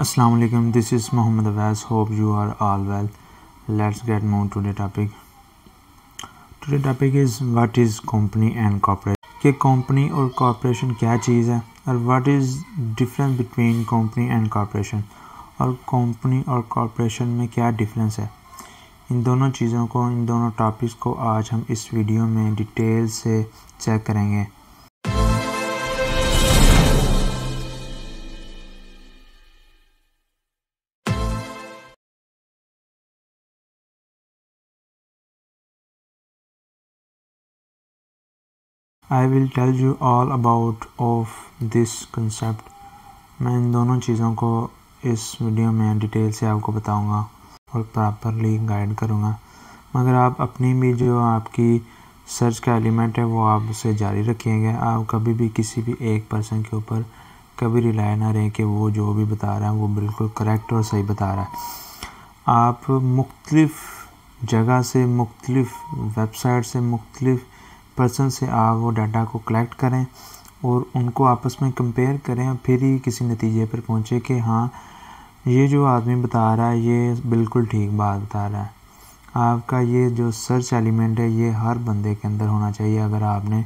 Assalamu alaikum. This is Muhammad Awais. Hope you are all well. Let's get more to the topic. Today topic is what is company and corporation. कि company और corporation क्या चीज़ है और what is difference between company and corporation और company और corporation में क्या difference है. इन दोनों चीज़ों को, इन दोनों टॉपिक्स को आज हम इस वीडियो में डिटेल से चेक करेंगे. I will tell you all about of this concept. मैं इन दोनों चीज़ों को इस वीडियो में डिटेल से आपको बताऊंगा और प्रॉपरली गाइड करूंगा. मगर आप अपनी भी जो आपकी सर्च का एलिमेंट है वो आप उसे जारी रखिएगा. आप कभी भी किसी भी एक पर्सन के ऊपर कभी रिलाय ना रहें कि वो जो भी बता रहा है वो बिल्कुल करेक्ट और सही बता रहा है. आप मुख्तलिफ जगह से, मुख्तलिफ वेबसाइट से, मुख्तलिफ पर्सन से आप वो डाटा को कलेक्ट करें और उनको आपस में कंपेयर करें और फिर ही किसी नतीजे पर पहुँचे कि हाँ ये जो आदमी बता रहा है ये बिल्कुल ठीक बात बता रहा है. आपका ये जो सर्च एलिमेंट है ये हर बंदे के अंदर होना चाहिए. अगर आपने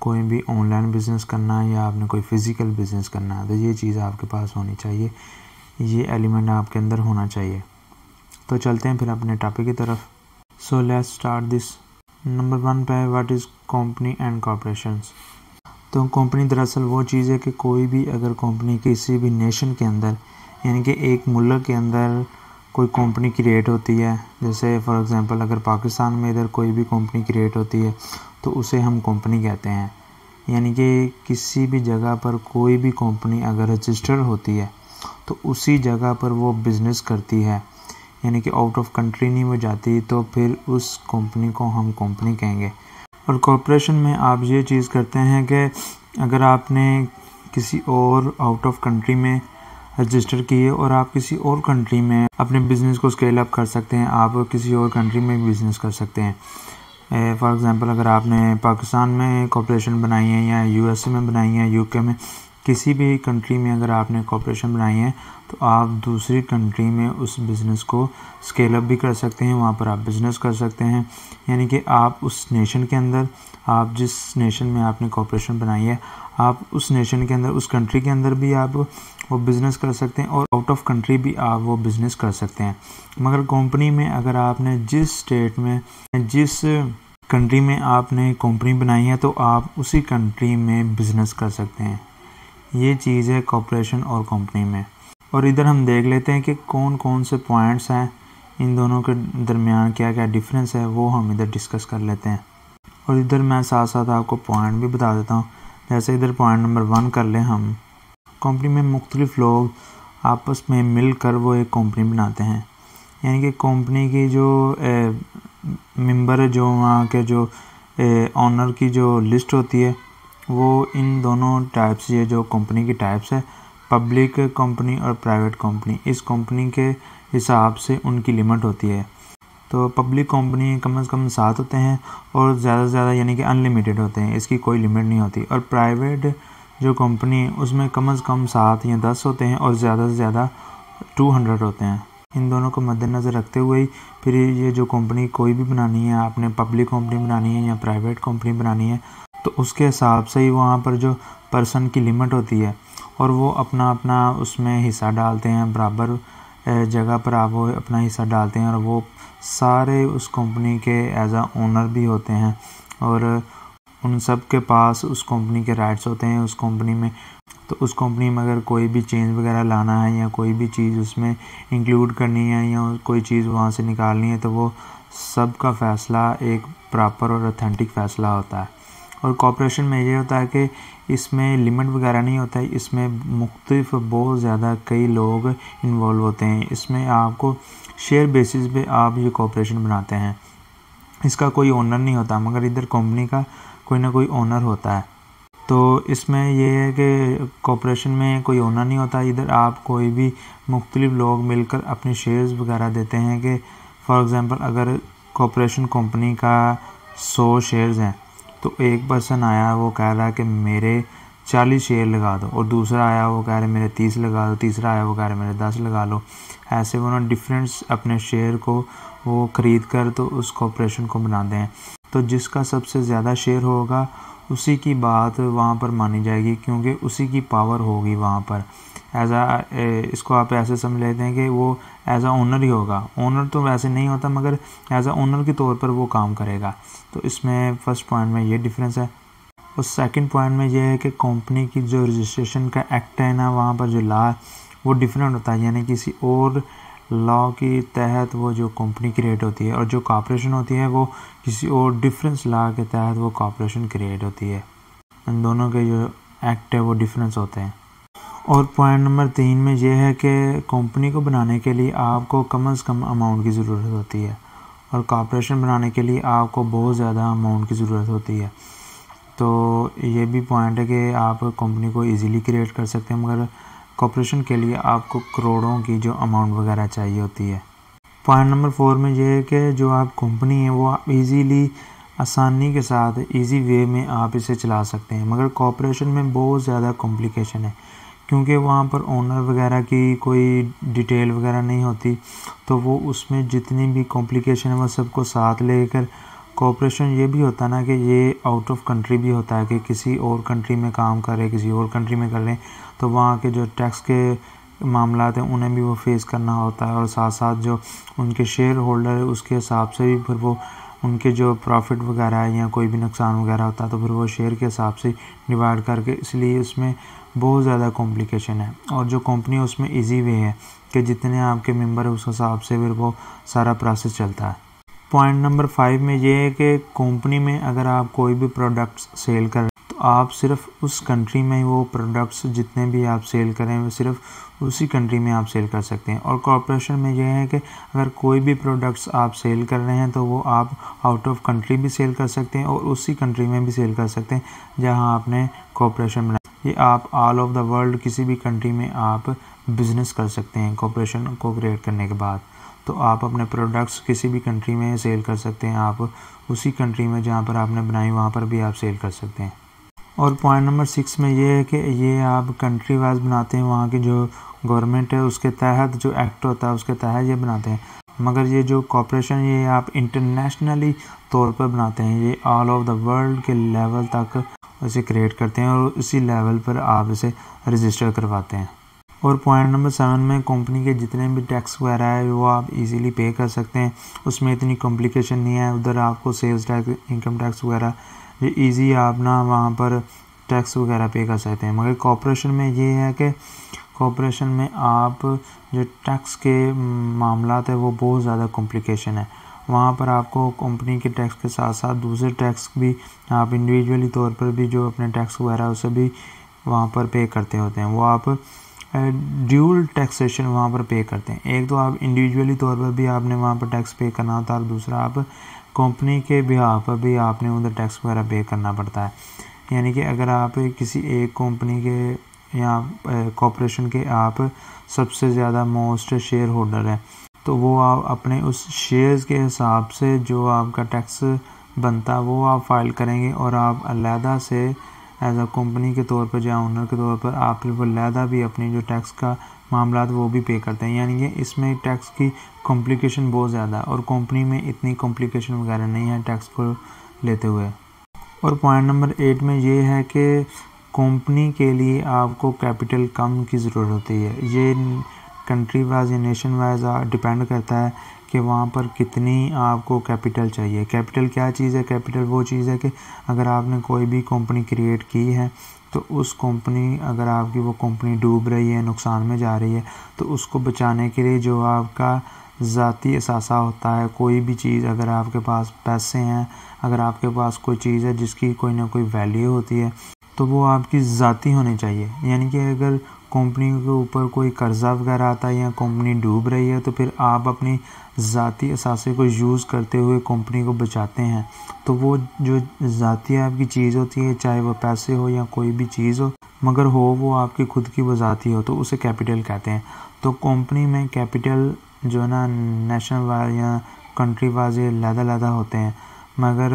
कोई भी ऑनलाइन बिज़नेस करना है या आपने कोई फ़िज़िकल बिज़नेस करना है तो ये चीज़ आपके पास होनी चाहिए, ये एलिमेंट आपके अंदर होना चाहिए. तो चलते हैं फिर अपने टॉपिक की तरफ. So let's start this. Number 1 पे है what is company and corporations. तो कंपनी दरअसल वो चीज़ है कि कोई भी अगर कंपनी किसी भी नेशन के अंदर, यानी कि एक मुल्क के अंदर कोई कंपनी क्रिएट होती है, जैसे फॉर एग्जांपल अगर पाकिस्तान में इधर कोई भी कंपनी क्रिएट होती है तो उसे हम कंपनी कहते हैं. यानी कि किसी भी जगह पर कोई भी कंपनी अगर रजिस्टर होती है तो उसी जगह पर वो बिज़नेस करती है, यानी कि आउट ऑफ कंट्री नहीं वो जाती, तो फिर उस कंपनी को हम कंपनी कहेंगे. और कॉर्पोरेशन में आप ये चीज़ करते हैं कि अगर आपने किसी और आउट ऑफ कंट्री में रजिस्टर किए और आप किसी और कंट्री में अपने बिज़नेस को स्केल अप कर सकते हैं, आप किसी और कंट्री में बिज़नेस कर सकते हैं. फॉर एग्ज़ाम्पल अगर आपने पाकिस्तान में कॉर्पोरेशन बनाई है या यूएसए में बनाई है, यूके में, किसी भी कंट्री में अगर आपने कॉर्पोरेशन बनाई है तो आप दूसरी कंट्री में उस बिज़नेस को स्केल अप भी कर सकते हैं, वहाँ पर आप बिज़नेस कर सकते हैं. यानी कि आप उस नेशन के अंदर, आप जिस नेशन में आपने कॉर्पोरेशन बनाई है, आप उस नेशन के अंदर, उस कंट्री के अंदर भी आप वो बिज़नेस कर सकते हैं और आउट ऑफ कंट्री भी आप वो बिज़नेस कर सकते हैं. मगर कंपनी में अगर आपने जिस स्टेट में, जिस कंट्री में आपने कंपनी बनाई है तो आप उसी कंट्री में बिज़नेस कर सकते हैं. ये चीज़ है कॉर्पोरेशन और कंपनी में. और इधर हम देख लेते हैं कि कौन कौन से पॉइंट्स हैं, इन दोनों के दरमियान क्या क्या डिफरेंस है वो हम इधर डिस्कस कर लेते हैं. और इधर मैं साथ साथ आपको पॉइंट भी बता देता हूँ. जैसे इधर पॉइंट नंबर 1 कर लें हम. कंपनी में मुख्तलिफ लोग आपस में मिलकर वो एक कंपनी बनाते हैं. यानी कि कंपनी की जो मेंबर है, जो वहाँ के जो ऑनर की जो लिस्ट होती है वो इन दोनों टाइप्स, ये जो कंपनी की टाइप्स है, पब्लिक कंपनी और प्राइवेट कंपनी, इस कंपनी के हिसाब से उनकी लिमिट होती है. तो पब्लिक कंपनी कम से कम 7 होते हैं और ज़्यादा से ज़्यादा यानी कि अनलिमिटेड होते हैं, इसकी कोई लिमिट नहीं होती. और प्राइवेट जो कंपनी है उसमें कम से कम 7 या 10 होते हैं और ज़्यादा से ज़्यादा 200 होते हैं. इन दोनों को मद्देनज़र रखते हुए ही फिर ये जो कंपनी कोई भी बनानी है, आपने पब्लिक कंपनी बनानी है या प्राइवेट कंपनी बनानी है, तो उसके हिसाब से ही वहाँ पर जो पर्सन की लिमिट होती है और वो अपना अपना उसमें हिस्सा डालते हैं, बराबर जगह पर आप वो अपना हिस्सा डालते हैं और वो सारे उस कंपनी के एज आ ओनर भी होते हैं और उन सब के पास उस कंपनी के राइट्स होते हैं उस कंपनी में. तो उस कंपनी में अगर कोई भी चेंज वगैरह लाना है या कोई भी चीज़ उसमें इंक्लूड करनी है या कोई चीज़ वहाँ से निकालनी है तो वो सब का फ़ैसला एक प्रॉपर और ऑथेंटिक फ़ैसला होता है. और कॉर्पोरेशन में ये होता है कि इसमें लिमिट वगैरह नहीं होता है, इसमें मुख्तलिफ बहुत ज़्यादा कई लोग इन्वॉल्व होते हैं. इसमें आपको शेयर बेसिस पे आप ये कॉर्पोरेशन बनाते हैं, इसका कोई ओनर नहीं होता. मगर इधर कंपनी का कोई ना कोई ओनर होता है. तो इसमें ये है कि कॉर्पोरेशन में कोई ओनर नहीं होता. इधर आप कोई भी मुख्तलिफ लोग मिलकर अपने शेयर्स वगैरह देते हैं कि फॉर एग्ज़ाम्पल अगर कॉर्पोरेशन कंपनी का 100 शेयर्स हैं तो एक पर्सन आया, वो कह रहा है कि मेरे 40 शेयर लगा दो, और दूसरा आया वो कह रहे मेरे 30 लगा दो, तीसरा आया वो कह रहे मेरे 10 लगा लो। ऐसे वो ना डिफरेंस अपने शेयर को वो ख़रीद कर तो उस कॉर्पोरेशन को बनाते हैं। तो जिसका सबसे ज़्यादा शेयर होगा उसी की बात वहाँ पर मानी जाएगी, क्योंकि उसी की पावर होगी वहाँ पर। इसको आप ऐसे समझ लेते हैं कि वो एज आ ओनर ही होगा। ओनर तो वैसे नहीं होता, मगर एज आ ओनर के तौर पर वो काम करेगा। तो इसमें फर्स्ट पॉइंट में ये डिफरेंस है। और सेकंड पॉइंट में ये है कि कंपनी की जो रजिस्ट्रेशन का एक्ट है ना, वहाँ पर जो लॉ है वो डिफरेंट होता है, यानी किसी और लॉ के तहत वो जो कंपनी क्रिएट होती है, और जो कॉर्पोरेशन होती है वो किसी और डिफरेंस लॉ के तहत वो कॉर्पोरेशन क्रिएट होती है। इन दोनों के जो एक्ट है वो डिफरेंस होते हैं। और पॉइंट नंबर 3 में ये है कि कंपनी को बनाने के लिए आपको कम से कम अमाउंट की ज़रूरत होती है, और कॉर्पोरेशन बनाने के लिए आपको बहुत ज़्यादा अमाउंट की ज़रूरत होती है। तो ये भी पॉइंट है कि आप कंपनी को इजीली क्रिएट कर सकते हैं, मगर कॉर्पोरेशन के लिए आपको करोड़ों की जो अमाउंट वगैरह चाहिए होती है। पॉइंट नंबर 4 में ये है कि जो आप कंपनी है वो आप इजीली आसानी के साथ इजी वे में आप इसे चला सकते हैं, मगर कॉर्पोरेशन में बहुत ज़्यादा कॉम्प्लिकेशन है, क्योंकि वहाँ पर ओनर वगैरह की कोई डिटेल वगैरह नहीं होती। तो वो उसमें जितनी भी कॉम्प्लिकेशन है वो सबको साथ लेकर कॉर्पोरेशन ये भी होता है ना कि ये आउट ऑफ कंट्री भी होता है कि किसी और कंट्री में काम कर रहे, किसी और कंट्री में कर रहे हैं, तो वहाँ के जो टैक्स के मामलात हैं उन्हें भी वो फेस करना होता है, और साथ साथ जो उनके शेयर होल्डर है उसके हिसाब से भी फिर वो उनके जो प्रॉफिट वगैरह है या कोई भी नुकसान वगैरह होता है तो फिर वो शेयर के हिसाब से डिवाइड करके, इसलिए इसमें बहुत ज़्यादा कॉम्प्लिकेशन है। और जो कंपनी है उसमें ईजी वे है कि जितने आपके मेंबर है उस हिसाब से फिर वो सारा प्रोसेस चलता है। पॉइंट नंबर 5 में ये है कि कंपनी में अगर आप कोई भी प्रोडक्ट्स सेल कर रहे हैं तो आप सिर्फ उस कंट्री में वो प्रोडक्ट्स जितने भी आप सेल करें वो सिर्फ उसी कंट्री में आप सेल कर सकते हैं। और कॉर्पोरेशन में यह है कि अगर कोई भी प्रोडक्ट्स आप सेल कर रहे हैं तो वो आप आउट ऑफ कंट्री भी सेल कर सकते हैं और उसी कंट्री में भी सेल कर सकते हैं जहां आपने कॉर्पोरेशन बनाया। ये आप ऑल ऑफ द वर्ल्ड किसी भी कंट्री में आप बिज़नेस कर सकते हैं कॉर्पोरेशन को क्रिएट करने के बाद। तो आप अपने प्रोडक्ट्स किसी भी कंट्री में सेल कर सकते हैं, आप उसी कंट्री में जहाँ पर आपने बनाई वहाँ पर भी आप सेल कर सकते हैं। और पॉइंट नंबर 6 में ये है कि ये आप कंट्री वाइज बनाते हैं, वहाँ की जो गवर्नमेंट है उसके तहत जो एक्ट होता है उसके तहत ये बनाते हैं, मगर ये जो कॉर्पोरेशन ये आप इंटरनेशनली तौर पर बनाते हैं, ये ऑल ओवर द वर्ल्ड के लेवल तक इसे क्रिएट करते हैं और इसी लेवल पर आप इसे रजिस्टर करवाते हैं। और पॉइंट नंबर 7 में कंपनी के जितने भी टैक्स वगैरह है वो आप इजीली पे कर सकते हैं, उसमें इतनी कॉम्प्लिकेशन नहीं है। उधर आपको सेल्स टैक्स, इनकम टैक्स वगैरह ये इजी आप ना वहाँ पर टैक्स वगैरह पे कर सकते हैं। मगर कॉर्पोरेशन में ये है कि कॉर्पोरेशन में आप जो टैक्स के मामलात है वो बहुत ज़्यादा कॉम्प्लिकेशन है। वहाँ पर आपको कंपनी के टैक्स के साथ साथ दूसरे टैक्स भी आप इंडिविजुअली तौर पर भी जो अपने टैक्स वगैरह उसे भी वहाँ पर पे करते होते हैं। वो आप ड्यूल टैक्सेशन वहाँ पर पे करते हैं। एक तो आप इंडिविजुअली तौर पर भी आपने वहाँ पर टैक्स पे करना होता है और दूसरा आप कंपनी के बिहाफ पर भी आपने उधर टैक्स वगैरह पे करना पड़ता है। यानी कि अगर आप किसी एक कंपनी के या कॉर्पोरेशन के आप सबसे ज़्यादा मोस्ट शेयर होल्डर हैं तो वो आप अपने उस शेयर्स के हिसाब से जो आपका टैक्स बनता है वो आप फाइल करेंगे और आप अलहदा से एज अ कंपनी के तौर पर या ओनर के तौर पर आप फिर वो अलहदा भी अपनी जो टैक्स का मामला वो भी पे करते हैं। यानी कि इसमें टैक्स की कॉम्प्लिकेशन बहुत ज़्यादा है और कंपनी में इतनी कॉम्प्लिकेशन वगैरह नहीं है टैक्स को लेते हुए। और पॉइंट नंबर 8 में ये है कि कंपनी के लिए आपको कैपिटल कम की ज़रूरत होती है। ये कंट्री वाइज या नेशन वाइज डिपेंड करता है कि वहाँ पर कितनी आपको कैपिटल चाहिए। कैपिटल क्या चीज़ है? कैपिटल वो चीज़ है कि अगर आपने कोई भी कंपनी क्रिएट की है तो उस कंपनी अगर आपकी वो कंपनी डूब रही है, नुकसान में जा रही है, तो उसको बचाने के लिए जो आपका ज़ाती असासा होता है, कोई भी चीज़, अगर आपके पास पैसे हैं, अगर आपके पास कोई चीज़ है जिसकी कोई ना कोई वैल्यू होती है तो वो आपकी ज़ाती होनी चाहिए। यानी कि अगर कंपनी के ऊपर कोई कर्जा वगैरह आता है या कंपनी डूब रही है तो फिर आप अपनी ज़ाती असासे को यूज़ करते हुए कंपनी को बचाते हैं। तो वो जो ज़ाती आपकी चीज़ होती है, चाहे वो पैसे हो या कोई भी चीज़ हो, मगर हो वो आपकी खुद की वो ज़ाती हो, तो उसे कैपिटल कहते हैं। तो कंपनी में कैपिटल जो है ना नेशनल वाइज या कंट्री वाइज ये अलग-अलग होते हैं, मगर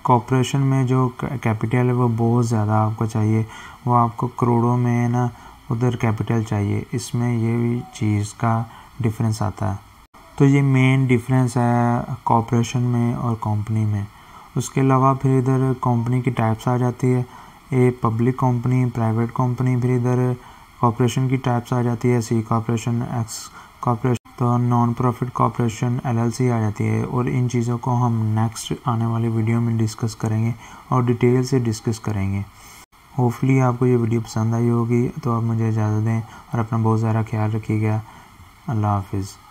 कॉर्पोरेशन में जो कैपिटल है वो बहुत ज़्यादा आपको चाहिए, वो आपको करोड़ों में ना उधर कैपिटल चाहिए। इसमें ये भी चीज़ का डिफरेंस आता है। तो ये मेन डिफरेंस है कॉर्पोरेशन में और कंपनी में। उसके अलावा फिर इधर कंपनी की टाइप्स आ जाती है, a public company, private company, फिर इधर कॉर्पोरेशन की टाइप्स आ जाती है, सी कॉर्पोरेशन, एक्स कॉर्पोरेशन, तो नॉन प्रॉफिट कॉर्पोरेशन एलएलसी आ जाती है। और इन चीज़ों को हम नेक्स्ट आने वाली वीडियो में डिस्कस करेंगे और डिटेल से डिस्कस करेंगे। होपफुली आपको ये वीडियो पसंद आई होगी। तो आप मुझे इजाज़त दें और अपना बहुत ज़्यादा ख्याल रखिएगा। अल्लाह हाफिज़।